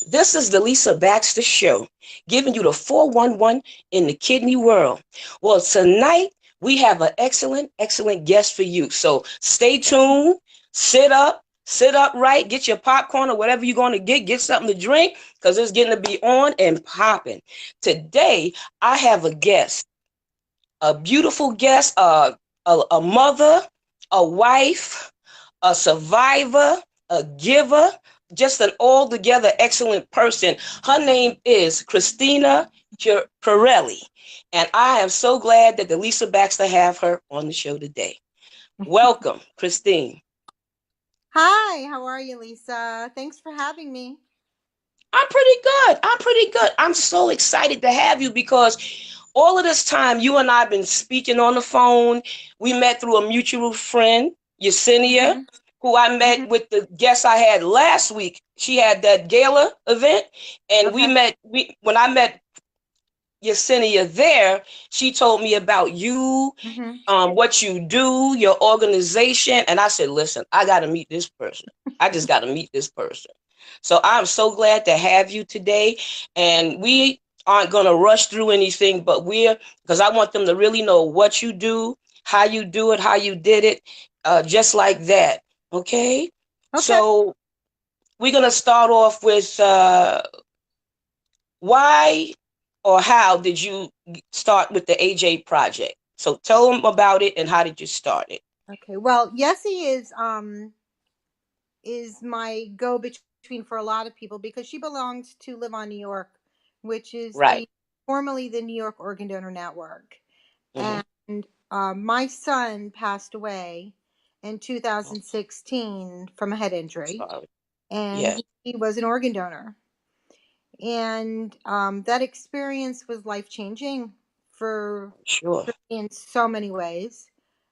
This is the Lisa Baxter Show, giving you the 411 in the kidney world. Well, tonight we have an excellent guest for you. So stay tuned, sit upright, get your popcorn or whatever you're going to get something to drink because it's getting to be on and popping. Today, I have a guest, a beautiful guest, a mother, a wife, a survivor, a giver, just an altogether excellent person. Her name is Christina Perrelli, and I am so glad that the Lisa Baxter have her on the show today. Welcome, Christine. Hi, how are you, Lisa? Thanks for having me. I'm pretty good. I'm pretty good. I'm so excited to have you because all of this time you and I have been speaking on the phone. We met through a mutual friend, Yesenia, hmm who I met hmm with the guest I had last week. She had that gala event, and we Okay. met. When I met Yesenia there, she told me about you, hmm what you do, your organization, and I said, "Listen, I got to meet this person. I just got to meet this person." So I'm so glad to have you today, and we aren't going to rush through anything, but because I want them to really know what you do it, how you did it, just like that. Okay, Okay. so we're going to start off with why or how did you start with the AJ project? So tell them about it and how did you start it? Okay. Well, Yessie is my go between for a lot of people because she belongs to Live on New York, which is Right. the formerly the New York Organ Donor Network. Mm-hmm. And my son passed away in Oh, 2016 from a head injury, sorry. and Yeah, he was an organ donor. And that experience was life changing for, sure. for me in so many ways.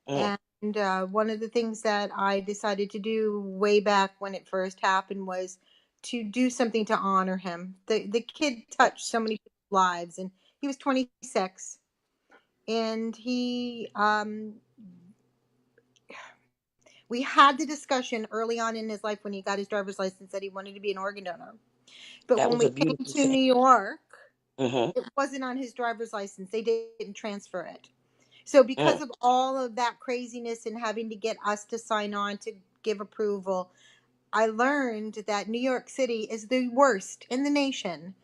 Mm, And one of the things that I decided to do way back when it first happened was to do something to honor him. The kid touched so many people's lives, and he was 26, and we had the discussion early on in his life when he got his driver's license that he wanted to be an organ donor. But that when was a we came beautiful to thing. New York, Mm-hmm. it wasn't on his driver's license. They didn't transfer it. So because Mm, of all of that craziness and having to get us to sign on to give approval, I learned that New York City is the worst in the nation,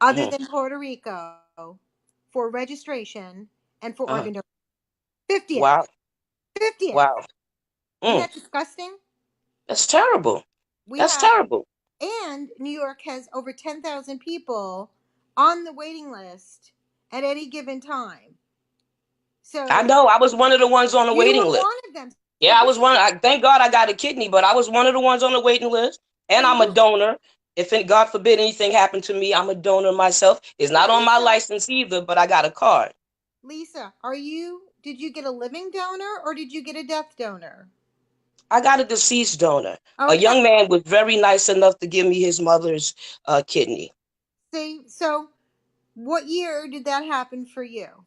other mm-hmm. than Puerto Rico, for registration and for organ Uh, donation. 50th. wow. 50th. Wow. Isn't Mm, that disgusting? that's terrible. We That's have, terrible. and New York has over 10,000 people on the waiting list at any given time. I So know. I was one of the ones on the you waiting were list. one of them. So Yeah, I this was is one. Thank God I got a kidney, but I was one of the ones on the waiting list. And so I'm a you donor. If God forbid anything happened to me, I'm a donor myself. It's so not on my license either, but I got a card. Lisa, did you get a living donor or did you get a death donor? I got a deceased donor. A Okay. young man was very nice enough to give me his mother's kidney. See, so what year did that happen for you?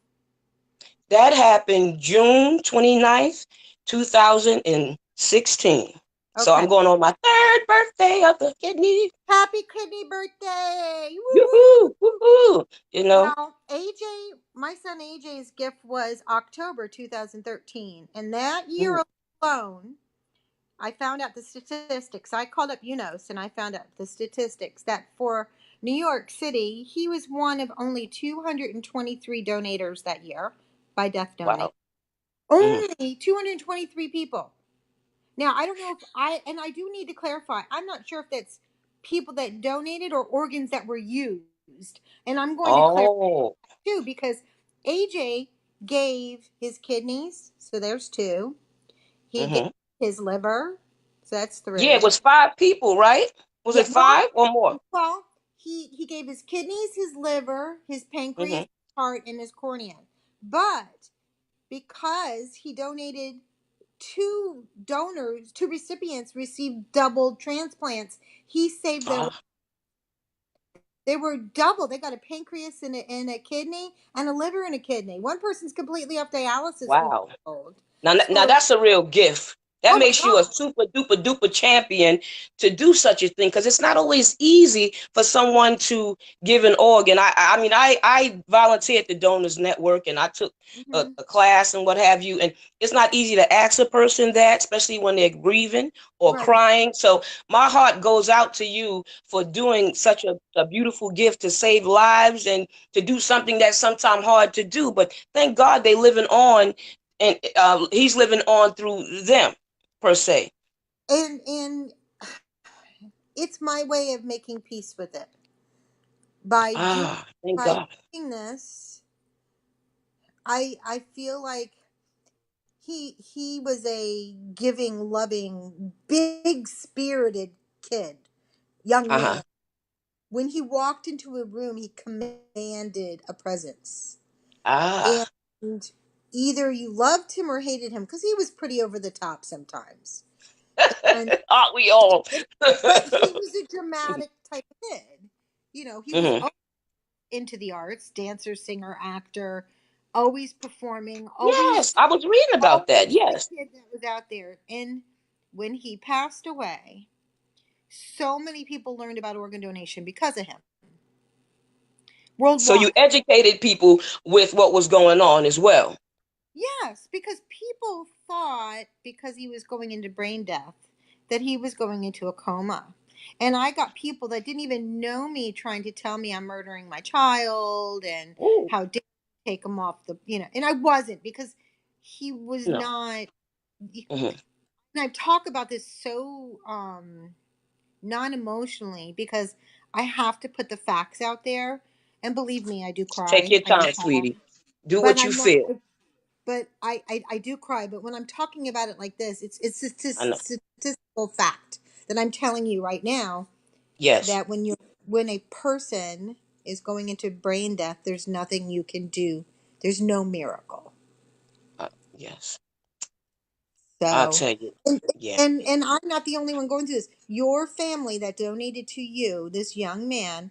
That happened June 29th, 2016. So Okay. I'm going on my third birthday of the kidney. Happy kidney birthday. Woohoo. Yoo-hoo, woo-hoo. You know? Well, AJ, my son AJ's gift was October 2013. And that year Mm, alone, I found out the statistics. I called up UNOS and I found out the statistics that for New York City, he was one of only 223 donators that year by death donate. wow. Mm, Only 223 people. Now, I don't know if and I do need to clarify, I'm not sure if that's people that donated or organs that were used. And I'm going to clarify oh. too because AJ gave his kidneys, so there's two. He gave Hmm. his liver, so that's Yeah, it three. was 5 people, right? Was Yeah, it five or more? well, he gave his kidneys, his liver, his pancreas, Hmm. his heart, and his cornea. But because he donated, two recipients received double transplants. He saved their life. Ah, They were double. They got a pancreas and a kidney and a liver and a kidney. One person's completely off dialysis, we wow. were told. Now So that's a real gift. That Oh my makes you a God. super duper duper champion to do such a thing, because it's not always easy for someone to give an organ. I volunteered at the Donors Network, and I took Hmm. a class and what have you, and it's not easy to ask a person that, especially when they're grieving or Right. crying. So my heart goes out to you for doing such a beautiful gift to save lives and to do something that's sometimes hard to do. But thank God they living on, and he's living on through them, per se. And it's my way of making peace with it. By doing Ah, thank by God. doing this, I feel like he was a giving, loving, big spirited kid, young Uh-huh. man. When he walked into a room, he commanded a presence. Ah. And either you loved him or hated him because he was pretty over the top sometimes. And Aren't we all? but he was a dramatic type of kid. He was Hmm. into the arts, dancer, singer, actor, always performing, Yes, I was reading about that. always the Yes. kid that was out there. And when he passed away, so many people learned about organ donation because of him So you worldwide. educated people with what was going on as well. Yes, because people thought because he was going into brain death that he was going into a coma. And I got people that didn't even know me trying to tell me I'm murdering my child and Ooh, how dare you take him off and I wasn't because he was no. not. Hmm. And I talk about this so non emotionally because I have to put the facts out there. And believe me, I do Take cry. your I do time, cry. sweetie. Do But what you I'm not. feel. But I do cry. But when I'm talking about it like this, it's a I know. statistical fact that I'm telling you right now Yes. that when a person is going into brain death, there's nothing you can do. There's no miracle. Yes. I'll So, tell you. and, Yeah. and I'm not the only one going through this. Your family that donated to you, this young man,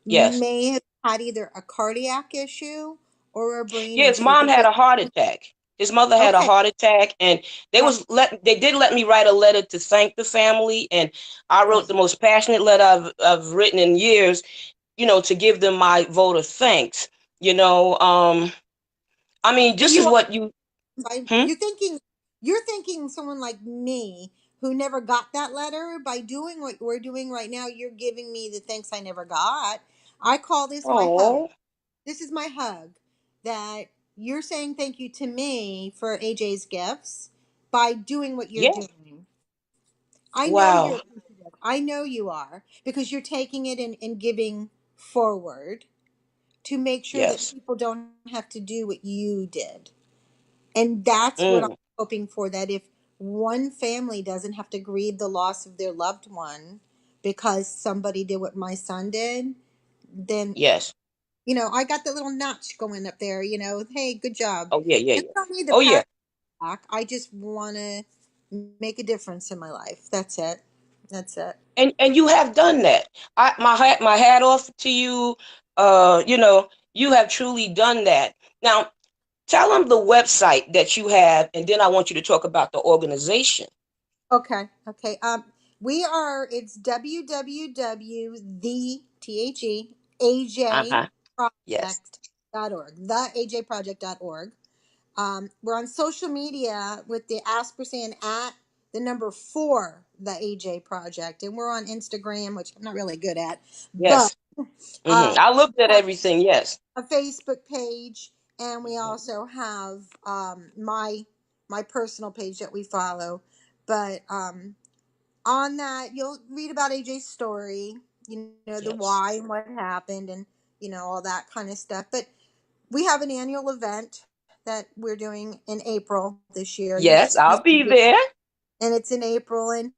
Yes. may have had either a cardiac issue or a brain Yeah, his issue mom had because a heart attack. His mother had a okay, heart attack, and right, they did let me write a letter to thank the family, and I wrote right. the most passionate letter I've written in years, to give them my vote of thanks. You know, I mean, And just as what you. Hmm? you're thinking someone like me who never got that letter by doing what we're doing right now. You're giving me the thanks I never got. I call this my hug. Oh, This is my hug that you're saying thank you to me for AJ's gifts by doing what you're yes. doing. I know you're Wow. appreciative. I know you are because you're taking it and giving forward to make sure that Yes. people don't have to do what you did. And that's what I'm Mm, hoping for, that if one family doesn't have to grieve the loss of their loved one because somebody did what my son did, then, yes. I got that little notch going up there, hey, good job. Oh, yeah, yeah, And yeah. I don't need the Oh, yeah. pat back. I just want to make a difference in my life. That's it. That's it. And you have done that. My hat off to you. You have truly done that. Now, tell them the website that you have, and then I want you to talk about the organization. Okay. Okay. It's www the Uh-huh. Yes. theajproject.org, theajproject.org. We're on social media with the asperson at the number 4, the AJ Project, and we're on Instagram, which I'm not really good at, but Yes. I looked we at have everything. Yes. a Facebook page, and we Mhm. also have my personal page that we follow. But on that, you'll read about AJ's story, the Yes. why and what happened, and all that kind of stuff. But we have an annual event that we're doing in April this year. Yes, I'll be there. And it's in April, and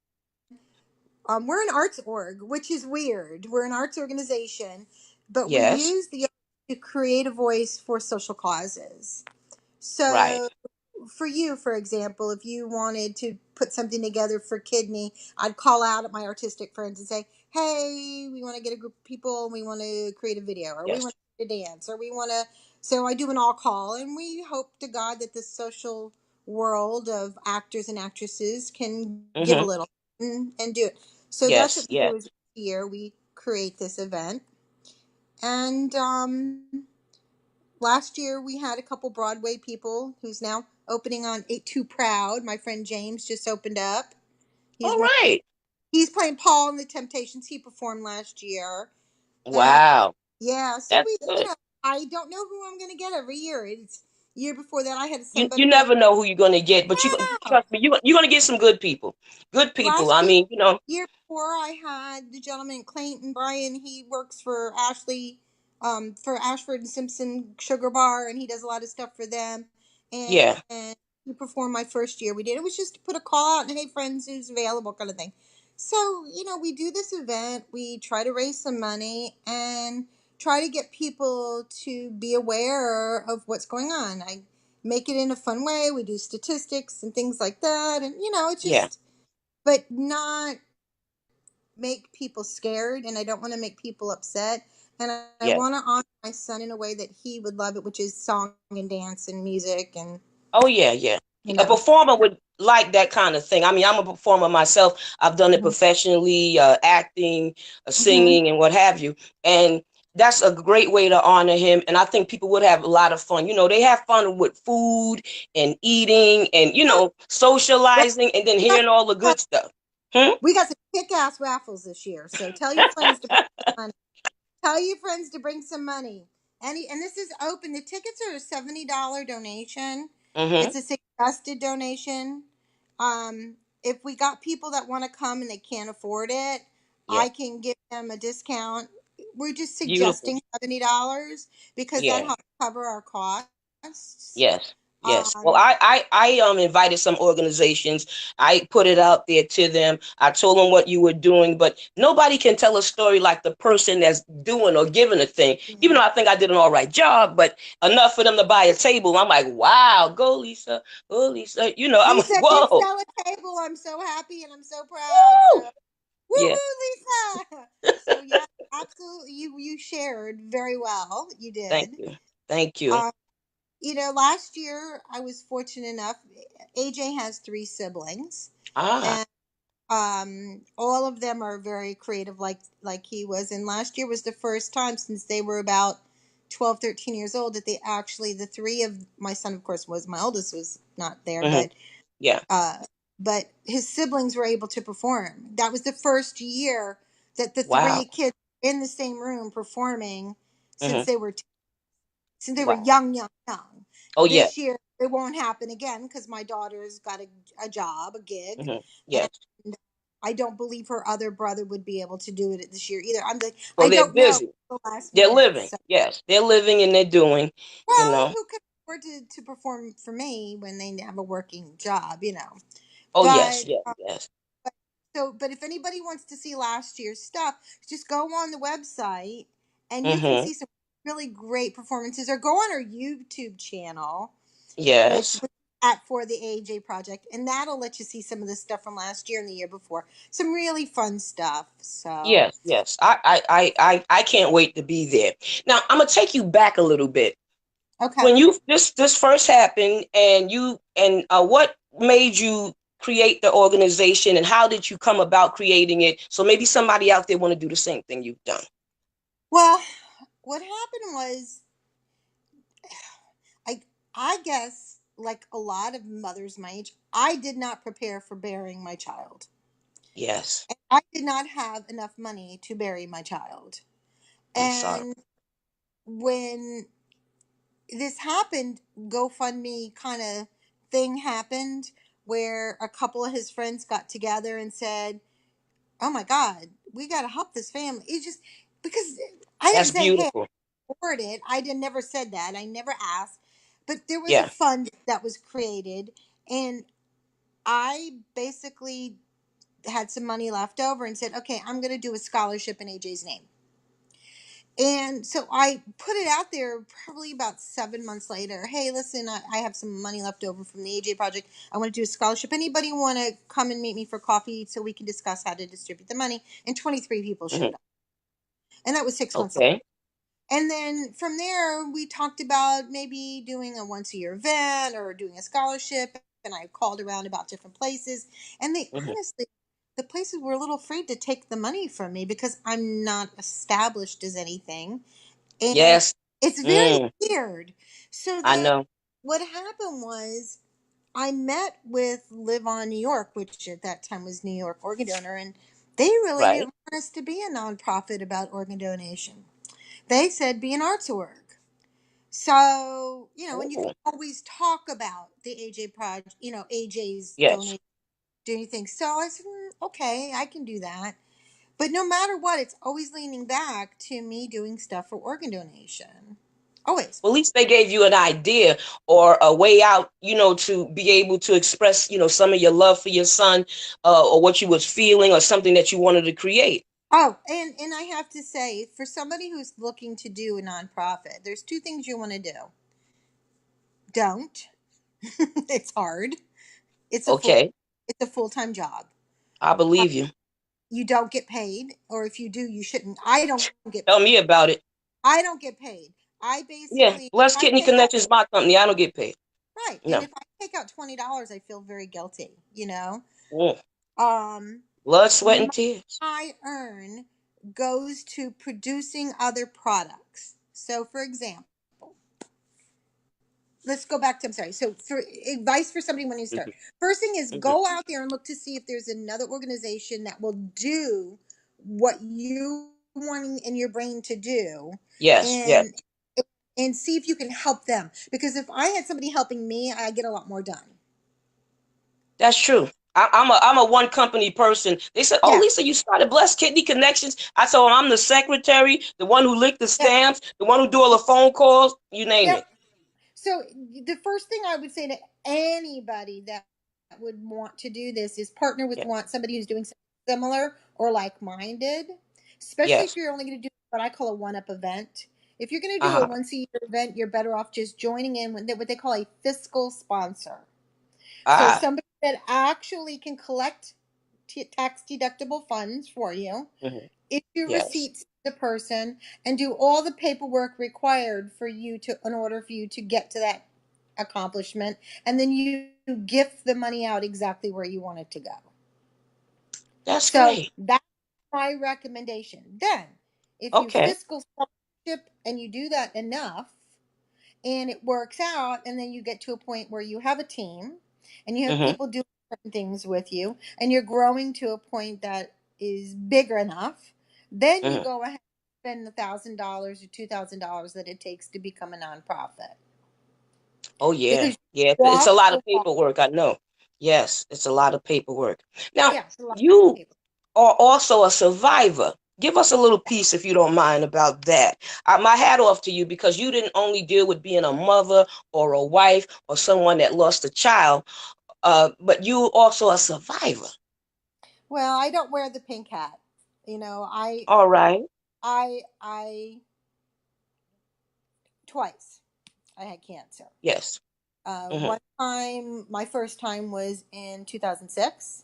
we're an arts org, which is weird. We're an arts organization, but we Yes. use the arts to create a voice for social causes. Right. So for you, for example, if you wanted to put something together for kidney, I'd call out at my artistic friends and say, hey, we want to get a group of people and we want to create a video, or we Yes. want to dance, or we want to. So I do an all call, and we hope to God that the social world of actors and actresses can give a Mm-hmm. little and do it. So that's Yes, what we yes. do is year we create this event. And last year we had a couple Broadway people who's now opening on Ain't Too Proud. My friend James just opened up. He's All one. right. He's playing Paul in the Temptations. He performed last year. And Wow. yeah, so That's we, good. I don't know who I'm going to get every year. It's year before that I had You somebody else. never know who you're gonna get, but you Wow. trust me, you're gonna get some good people. Good people. Last I year, mean, year before, I had the gentleman Clayton Bryan. He works for Ashley, for Ashford and Simpson Sugar Bar, and he does a lot of stuff for them. yeah, And he performed my first year. We did. It was just to put a call out and hey, friends, who's available, kind of thing. So we do this event. We try to raise some money and try to get people to be aware of what's going on. I make it in a fun way. We do statistics and things like that, and it's yeah, just but not make people scared, and I don't want to make people upset, and I yeah. want to honor my son in a way that he would love it, which is song and dance and music and Oh yeah, yeah. you A know performer would like that kind of thing. I mean, I'm a performer myself. I've done it hmm professionally, acting, hmm singing, and what have you. And that's a great way to honor him. And I think people would have a lot of fun. They have fun with food and eating and well, socializing and then hearing all the good stuff. Hmm? we got some kick-ass raffles this year, so tell your friends to bring some money. Tell your friends to bring some money. And this is open. The tickets are a $70 donation. Mm-hmm. It's a suggested donation. If we got people that want to come and they can't afford it, Yeah. I can give them a discount. We're just Beautiful. suggesting $70 because that Yeah. helps cover our costs. Yes. Yes. Well, Um, I invited some organizations. I put it out there to them. I told them what you were doing, but nobody can tell a story like the person that's doing or giving a thing. Even yeah. though I think I did an all right job, but enough for them to buy a table. I'm like, wow, go Lisa, go Lisa. I'm like, Lisa did whoa, sell a table. I'm so happy and I'm so proud. woo, So yeah. woohoo, Lisa! So yeah, absolutely. You shared very well. You Thank did. you, thank you. Um, last year I was fortunate enough. AJ has three siblings, Ah, and all of them are very creative, like he was. And last year was the first time since they were about 12, 13 years old that they actually the three of my son, of course, was my oldest was not there, hmm, yeah. uh, but his siblings were able to perform. That was the first year that the Wow. three kids were in the same room performing Hmm. since they were since they were Wow. young, young, young. Oh yeah. This year it won't happen again because my daughter's got a job, a gig, Hmm. and Yes. I don't believe her other brother would be able to do it this year either. I'm like, Well, I they're don't know busy. the last They're minute. living. So, Yes, they're living and they're doing, you well, know. who can afford to perform for me when they have a working job? Oh, yes, But yes, yes. but if anybody wants to see last year's stuff, just go on the website and you can Mm-hmm. see some really great performances, or go on our YouTube channel, which Yes, at For the AJ Project, and that'll let you see some of the stuff from last year and the year before. Some really fun stuff. So yes, yes. I can't wait to be there. Now, I'm gonna take you back a little bit. okay. When you this first happened, and what made you create the organization, and how did you come about creating it? So maybe somebody out there want to do the same thing you've done. Well, what happened was I I guess like a lot of mothers my age, I did not prepare for bearing my child. Yes, I did not have enough money to bury my child. I'm sorry. And when this happened, GoFundMe kind of thing happened where a couple of his friends got together and said, "Oh my God, we got to help this family." It's just because I That's didn't say, "Hey, beautiful. I afford it." Never said that. I never asked. But there was a Yeah. fund that was created, and I basically had some money left over and said, "Okay, I'm going to do a scholarship in AJ's name." And so I put it out there probably about 7 months later. Hey, listen, I have some money left over from the AJ project. I want to do a scholarship. Anybody want to come and meet me for coffee so we can discuss how to distribute the money? And 23 people Hmm. showed up. And that was 6 months later. Okay. And then from there, we talked about maybe doing a once a year event or doing a scholarship. and I called around about different places, and they Hmm. honestly, the places were a little afraid to take the money from me because I'm not established as anything, and Yes. it's very Mm, weird. So I then know. what happened was I met with Live On New York, which at that time was New York Organ Donor, and they really Right. didn't want us to be a nonprofit about organ donation. They said be an arts org. So, and you can Ooh. always talk about the AJ project, AJ's Yes. donation, do anything. So I said, okay, I can do that. But no matter what, it's always leaning back to me doing stuff for organ donation. Always. Well, at least they gave you an idea or a way out, to be able to express, some of your love for your son, or what you was feeling or something that you wanted to create. Oh, and I have to say, for somebody who's looking to do a nonprofit, there's two things you want to do. Don't. It's hard. It's a full Okay. it's a full-time job. I Uh, believe you. you don't get paid, or if you do, you shouldn't. I don't get Tell paid. me about it. I don't get paid. I Yeah. basically, Bless I Kidney take out, Connections, my company. I don't get paid. right, and No. if I take out $20, I feel very guilty. Mm. Um, Blood, sweat, the and tears. I earn goes to producing other products. So, for example, let's go back to, I'm sorry. So, for advice for somebody when you start, Hmm. first thing is Hmm. go out there and look to see if there's another organization that will do what you wanting in your brain to do, Yes. Yes. and see if you can help them. Because if I had somebody helping me, I get a lot more done. That's true. I'm a one company person. They said, "Oh, Yeah, Lisa, you started Blessed Kidney Connections." I told them I'm the secretary, the one who licked the yeah, stamps, the one who do all the phone calls. You name yep. it. So the first thing I would say to anybody that would want to do this is partner with Yes. somebody who's doing something similar or like-minded, especially if Yes. you're only going to do what I call a one-up event. If you're going to Uh do a huh. once-a-year event, you're better off just joining in with what they call a fiscal sponsor. So Ah. somebody that actually can collect tax deductible funds for you, Hmm. issue Yes. receipts to the person, and do all the paperwork required for you to in order for you to get to that accomplishment, and then you gift the money out exactly where you want it to go. That's So great. that's my recommendation. Then if you Okay. fiscal sponsorship and you do that enough and it works out, and then you get to a point where you have a team and you have Hmm. people doing certain things with you, and you're growing to a point that is bigger enough, then you Hmm. go ahead and spend $1,000 or $2,000 that it takes to become a nonprofit, Oh yeah. because you Yeah. It's walk a lot the of walk. paperwork. I know. Yes, it's a lot of paperwork. Now, Yeah, it's a lot of you paper. are also a survivor. Give us a little piece, if you don't mind, about that. My hat off to you, because you didn't only deal with being a mother or a wife or someone that lost a child, but you also a survivor. Well, I don't wear the pink hat. You know, I All right. I twice I had cancer. Yes. Hmm. One time, my first time was in 2006,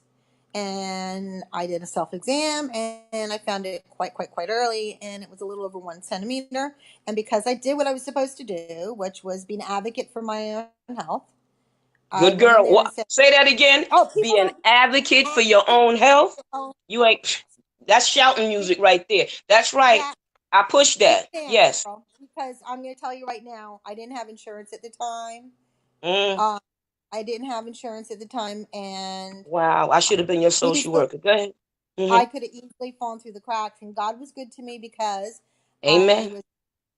and I did a self exam, and I found it quite early, and it was a little over 1 centimeter. And because I did what I was supposed to do, which was be an advocate for my own health, I Good went in girl. there and What? said, Say that again. "Oh, Be people an don't advocate for your advocate own health. for your own You health." ain't. That's shouting music right there. That's right. Yeah, I push that. amen, Yes. girl. Because I'm going to tell you right now, I didn't have insurance at the time. Mm. Uh, I didn't have insurance at the time, and Wow. I should have been your social easily worker. Go ahead. Hmm. I could have easily fallen through the cracks. And God was good to me because I Amen. was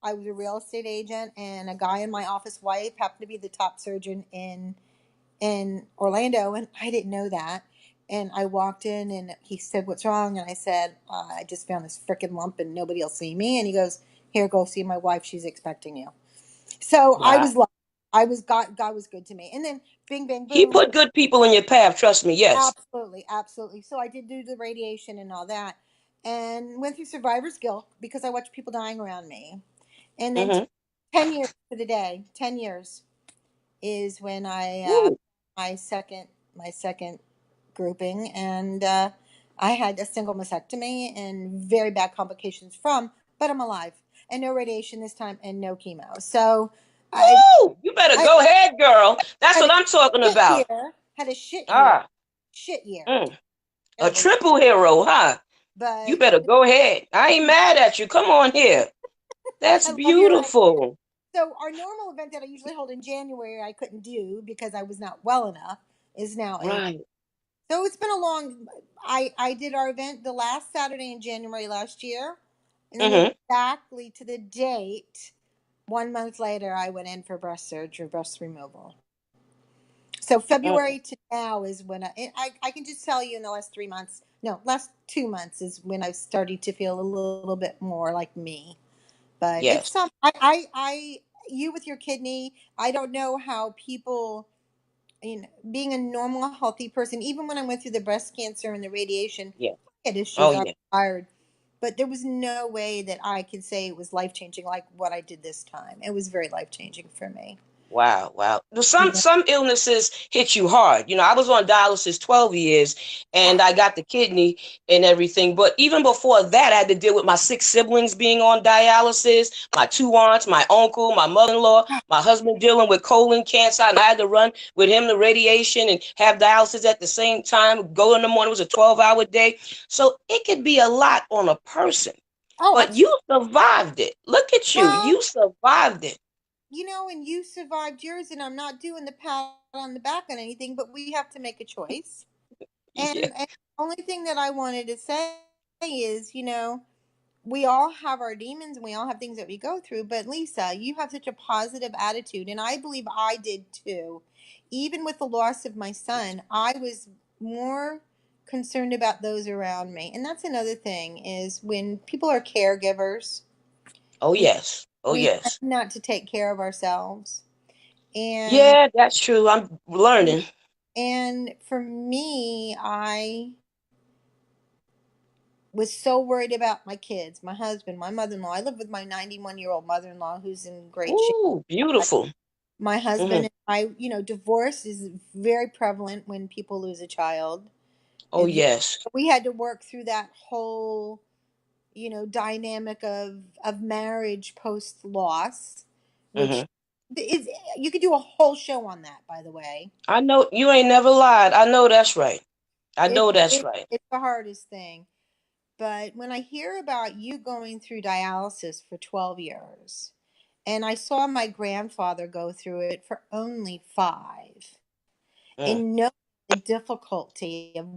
I was a real estate agent, and a guy in my office wife happened to be the top surgeon in Orlando, and I didn't know that. And I walked in, and he said, "What's wrong?" And I said, "I just found this freaking lump, and nobody will see me." And he goes, "Here, go see my wife. She's expecting you." So I Wow. was lucky. I was God was good to me. And then bing bang He boom. put good people in your path. Trust me. Yes. Absolutely, absolutely. So I did do the radiation and all that, and went through survivor's guilt because I watched people dying around me. And then Hmm. 10 years to the day, 10 years is when I Woo. my second grouping, and I had a single mastectomy and very bad complications from, but I'm alive, and no radiation this time and no chemo. So I Woo! You better I go ahead, girl. That's had what a I'm talking shit about. year. Had a shit year. Ah, Shit year. mm, a Terrible year. triple hero, huh? You But better go ahead. I ain't mad at you. Come on here. That's I love your idea. beautiful. So our normal event that I usually hold in January, I couldn't do because I was not well enough. Is now April. Right. So it's been a long. I did our event the last Saturday in January last year, and then Mm-hmm. exactly to the date, 1 month later, I went in for breast surgery, breast removal. So February Mm. to now is when I can just tell you in the last 3 months, no, last 2 months is when I've started to feel a little bit more like me. But it's Yes. some you with your kidney. I don't know how people, being a normal healthy person, even when I went through the breast cancer and the radiation, Yeah. I had Oh issues. I was yeah. tired, but there was no way that I could say it was life changing like what I did this time. It was very life changing for me. Wow, wow. Well, some Yeah. some illnesses hit you hard. I was on dialysis 12 years and I got the kidney and everything. But even before that, I had to deal with my six siblings being on dialysis, my two aunts, my uncle, my mother-in-law, my husband dealing with colon cancer, and I had to run with him to radiation and have dialysis at the same time. Go in the morning, it was a 12-hour day. So it could be a lot on a person. Oh, But absolutely. you survived it. Look at you. Well, You survived it. and you survived yours, and I'm not doing the pat on the back on anything, but we have to make a choice. Yeah. And the only thing that I wanted to say is, we all have our demons and we all have things that we go through. But Lisa, you have such a positive attitude, and I believe I did too. Even with the loss of my son, I was more concerned about those around me. And that's another thing is when people are caregivers, Oh, we yes. Oh, we tend yes. not to take care of ourselves. And Yeah, that's true. I'm learning. and for me, I was so worried about my kids, my husband, my mother-in-law. I live with my 91-year-old mother-in-law who's in great shape. Ooh, beautiful. My Hmm. husband and I, divorce is very prevalent when people lose a child. Oh, yes. We had to work through that whole, dynamic of marriage post loss, Hmm. which is you could do a whole show on that, by the way. I know you ain't never lied. I know that's right. I It's know that's it, right. it's the hardest thing. But when I hear about you going through dialysis for 12 years, and I saw my grandfather go through it for only 5, Mm. and know the difficulty of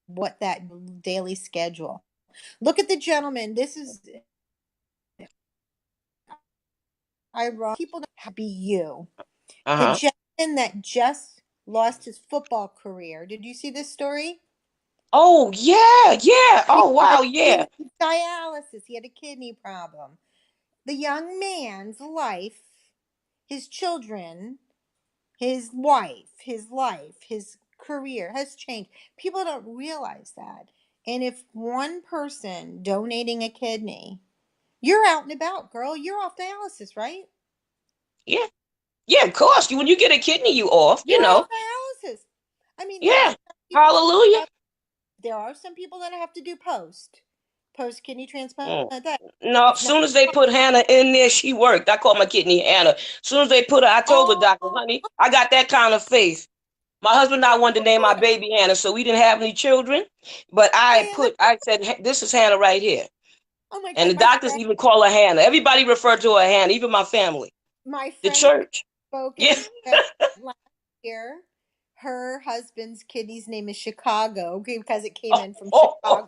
what that daily schedule. Look at the gentleman. This is ironic. People don't be you. The Uh-huh. gentleman that just lost his football career. Did you see this story? Oh, yeah, yeah. Oh, Because wow, he yeah. needs dialysis. He had a kidney problem. The young man's life, his children, his wife, his life, his career has changed. People don't realize that. And if one person donating a kidney, you're out and about, girl. You're off dialysis, right? Yeah. Yeah, of course. When you get a kidney, you off, You're off dialysis. I mean, there are Yeah. some people that Hallelujah. have, there are some people that have to do post kidney transplant. Mm. That No, as it's not. soon as they put Hannah in there, she worked. I call my kidney Hannah. As soon as they put her, I told the doctor, Oh, honey, I got that kind of faith. My husband and I wanted to name our baby Hannah, so we didn't have any children. But Hannah. I said, this is Hannah right here. Oh my And God, the doctors even call her Hannah. Everybody referred to her Hannah, even my family, my the friend that church. spoke at Yeah. the event last year, her husband's kidney's name is Chicago, okay, because it came Oh, in from oh, oh. Chicago.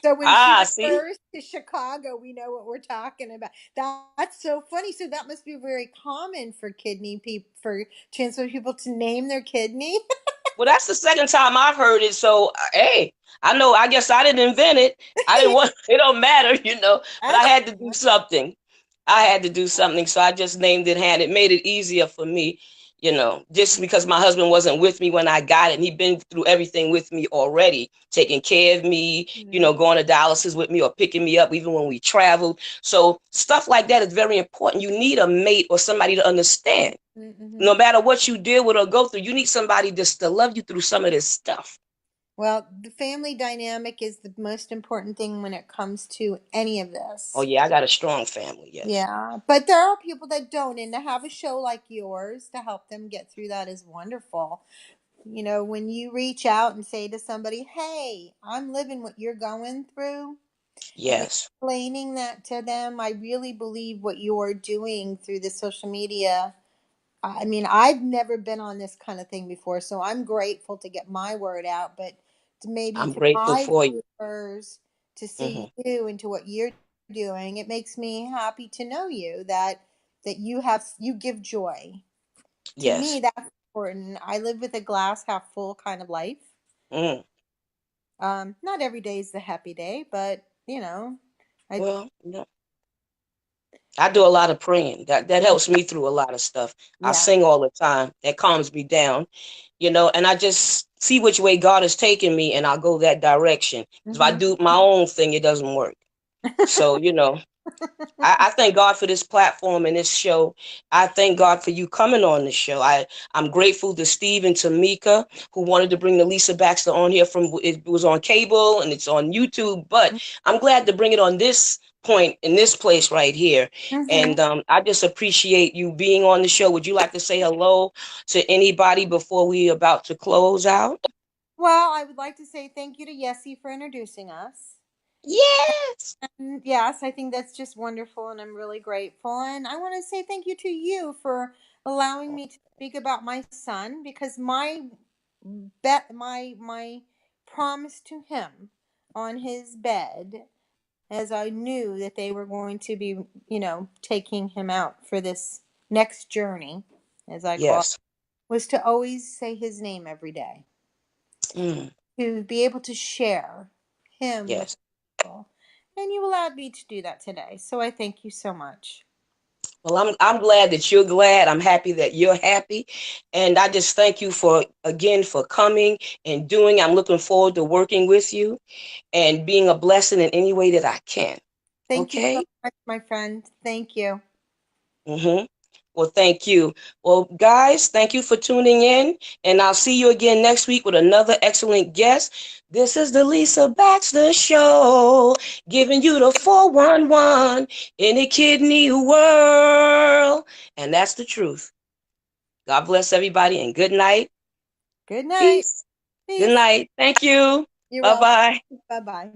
So when she Ah, see? refers to Chicago, we know what we're talking about. That's so funny. So that must be very common for kidney people, for transplant people to name their kidney. Well, that's the second time I've heard it. So, hey, I know, I guess I didn't invent it. I didn't want, it don't matter, but I had to do something. I had to do something. So I just named it Hannah. It made it easier for me, just because my husband wasn't with me when I got it. And he'd been through everything with me already, taking care of me, Mhm. going to dialysis with me or picking me up, even when we traveled. So stuff like that is very important. You need a mate or somebody to understand. Mm-hmm. No matter what you deal with or go through, you need somebody just to love you through some of this stuff. Well, the family dynamic is the most important thing when it comes to any of Oh this. yeah, I got a strong family. Yes. Yeah, but there are people that don't, and to have a show like yours to help them get through that is wonderful. You know, when you reach out and say to somebody, "Hey, I'm living what you're going through," and Yes. explaining that to them, I really believe what you're doing through the social media. I mean, I've never been on this kind of thing before, so I'm grateful to get my word out, but to maybe I'm for grateful my for you. viewers to see Hmm. you and to what you're doing, it makes me happy to know you that you give joy. To me, Yes. that's important. I live with a glass half full kind of life. Mm. Not every day is the happy day, but I Well, I do a lot of praying. That helps me through a lot of stuff. I yeah. sing all the time. That calms me down, and I just see which way God is taking me, and I'll go that direction. If I Hmm. do my own thing, it doesn't work. So, I thank God for this platform and this show. I thank God for you coming on the show. I'm grateful to Steve and Tamika who wanted to bring the Lisa Baxter on here from it was on cable and it's on YouTube, but I'm glad to bring it on this point in this place right here. Hmm. And I just appreciate you being on the show. Would you like to say hello to anybody before we about to close out? Well, I would like to say thank you to Yessie for introducing us. Yes. Yes, I think that's just wonderful, and I'm really grateful. And I want to say thank you to you for allowing me to speak about my son because my promise to him on his bed, as I knew that they were going to be, taking him out for this next journey, as I call it, Yes. was to always say his name every day, Mm, to be able to share him with yes. people. And you allowed me to do that today. So I thank you so much. Well, I'm glad that you're glad. I'm happy that you're happy. And I just thank you for again for coming and doing. I'm looking forward to working with you and being a blessing in any way that I can. Thank you so Okay? much, my friend. Thank you. Mm-hmm. Well, thank you. Well, guys, thank you for tuning in. And I'll see you again next week with another excellent guest. This is the Lisa Baxter Show, giving you the 411 in the kidney world. And that's the truth. God bless everybody and good night. Good night. Peace. Good Peace. night. Thank you. You're Bye welcome. bye. Bye bye.